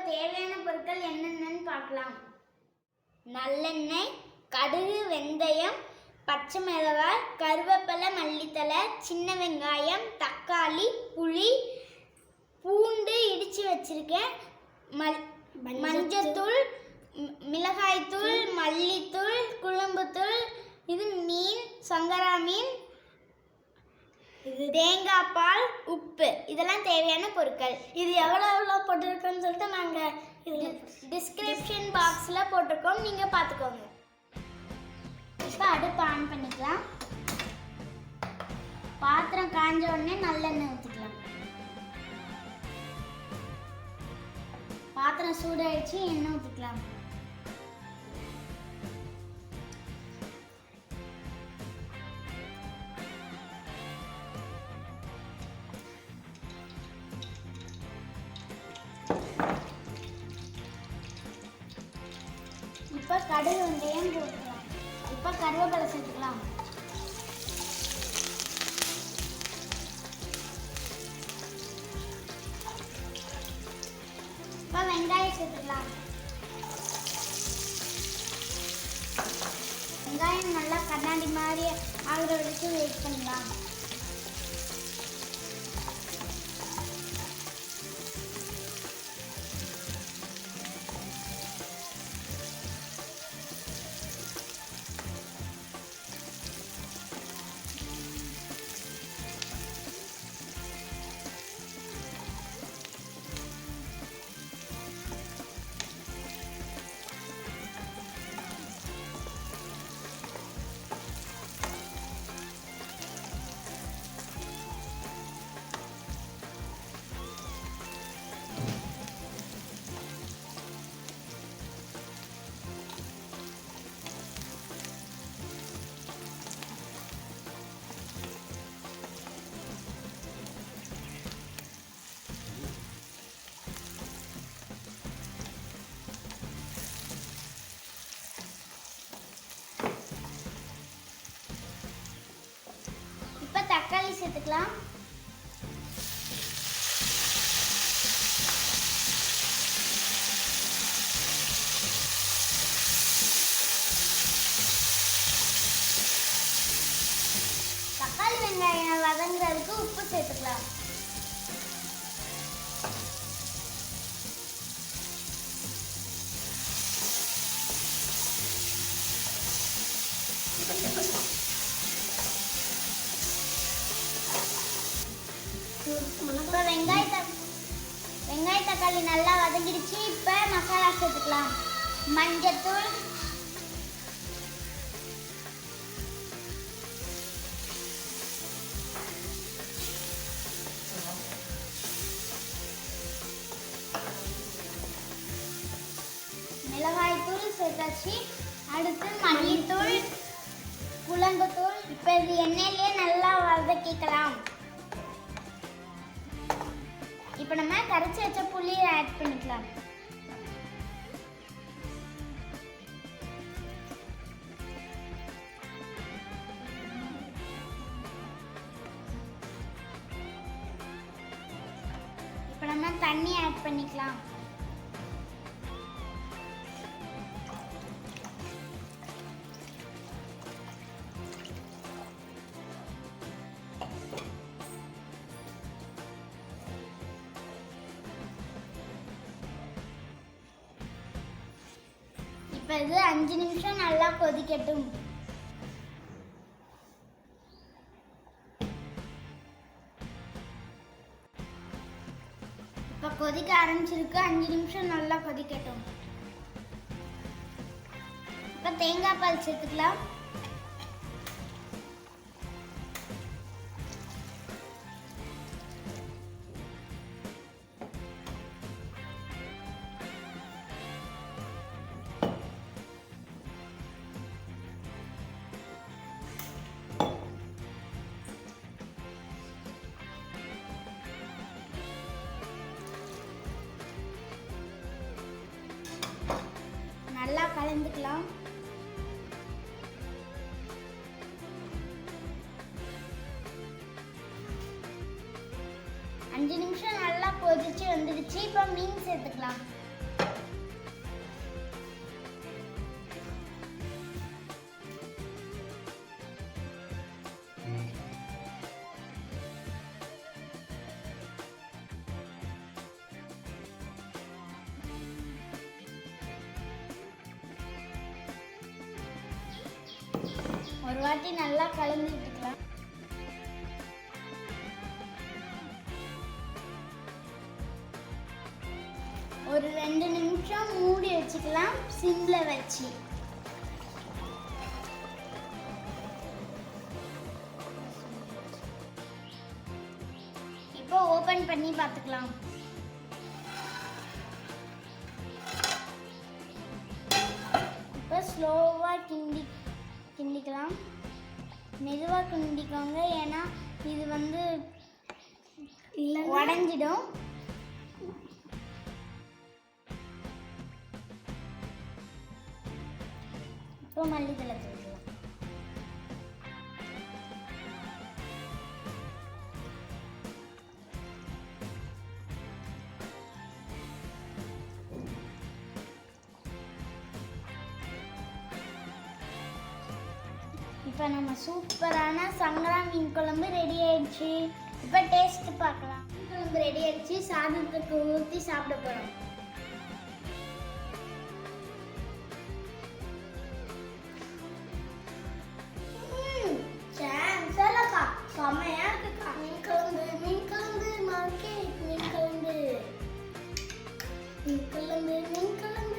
தேவையான பொருட்கள் என்னென்னு பார்க்கலாம். நல்லெண்ணெய், கடுகு, வெந்தயம், பச்சை மிளகாய், கருவேப்பிலை, மல்லித்தழை, சின்ன வெங்காயம், தக்காளி, புளி, பூண்டு இடித்து வச்சுருக்கேன், மஞ்சத்தூள், மிளகாய்த்தூள், மல்லித்தூள், குழம்புத்தூள், இது மீன், சங்கரா மீன், இது தேங்காய் பால், உப்பு, இதெல்லாம் தேவையான பொருட்கள். இது எவ்வளோ போட்டிருக்கோன்னு சொல்லிட்டு நாங்கள் இதில் டிஸ்கிரிப்ஷன் பாக்ஸில் போட்டிருக்கோம், நீங்கள் பார்த்துக்கோங்க. இப்போ அடுப்பு ஆன் பண்ணிக்கலாம். பாத்திரம் காஞ்ச உடனே நல்லெண்ணெய் ஊற்றிக்கலாம். பாத்திரம் சூடாயிடுச்சு, எண்ணெய் ஊற்றிக்கலாம். இப்போ கடுகு வெந்தயம் போட்டுக்கலாம். இப்போ கருவேப்பிலை சேர்த்துக்கலாம். இப்போ வெங்காயம் சேர்த்துக்கலாம். வெங்காயம் நல்லா கண்ணாடி மாதிரி ஆகிற வரைக்கும் வெயிட் பண்ணலாம். தக்காளி சேர்த்துக்கலாம். தக்காளி வெங்காயம் வதங்குறதுக்கு உப்பு சேர்த்துக்கலாம். இப்போ வெங்காய தக்காளி நல்லா வதங்கிடுச்சு. இப்போ மசாலா சேர்த்துக்கலாம். மஞ்சத்தூள், மிளகாய்த்தூள் சேர்த்தாச்சு. அடுத்து மல்லித்தூள், குழம்புத்தூள். இப்போ இது எண்ணெயிலே நல்லா வதக்கிக்கலாம். இப்போ நம்ம கரைச்சி வச்ச புளியை ஆட் பண்ணிக்கலாம். இப்போ நம்ம தண்ணி ஆட் பண்ணிக்கலாம். இப்போ இது 5 நிமிஷம் நல்லா கொதிக்கட்டும். இப்போ கொதிக்க ஆரம்பிச்சிருக்கு. 5 நிமிஷம் நல்லா கொதிக்கட்டும். இப்போ தேங்காய் பால் சேர்த்துக்கலாம். நல்லா கலந்துக்கலாம். அஞ்சு நிமிஷம் நல்லா கொதிச்சு வந்துடுச்சு. இப்போ மீன் சேர்த்துக்கலாம். ஒரு வாட்டி நல்லா கலந்து விட்டுக்கலாம். ஒரு 2 நிமிஷம் மூடி வச்சுக்கலாம் சிம்ல வச்சு. இப்போ ஓபன் பண்ணி பார்த்துக்கலாம். இப்போ ஸ்லோவா கிண்டிக்கலாம். மெதுவாக கிண்டிக்கோங்க, ஏன்னா இது வந்து உடஞ்சிடும். இப்போ மல்லித்தலை தூக்கலாம். இப்போ நம்ம சூப்பரான சங்கரா மீன் குழம்பு ரெடி ஆயிடுச்சு. இப்போ டேஸ்ட் பார்க்கலாம். மீன் குழம்பு ரெடி ஆயிடுச்சு. சாதத்துக்கு ஊற்றி சாப்பிட போகிறோம். செம்மையா இருக்குக்கா. மீன் குழம்பு மார்க்கெட் மீன் குழம்பு.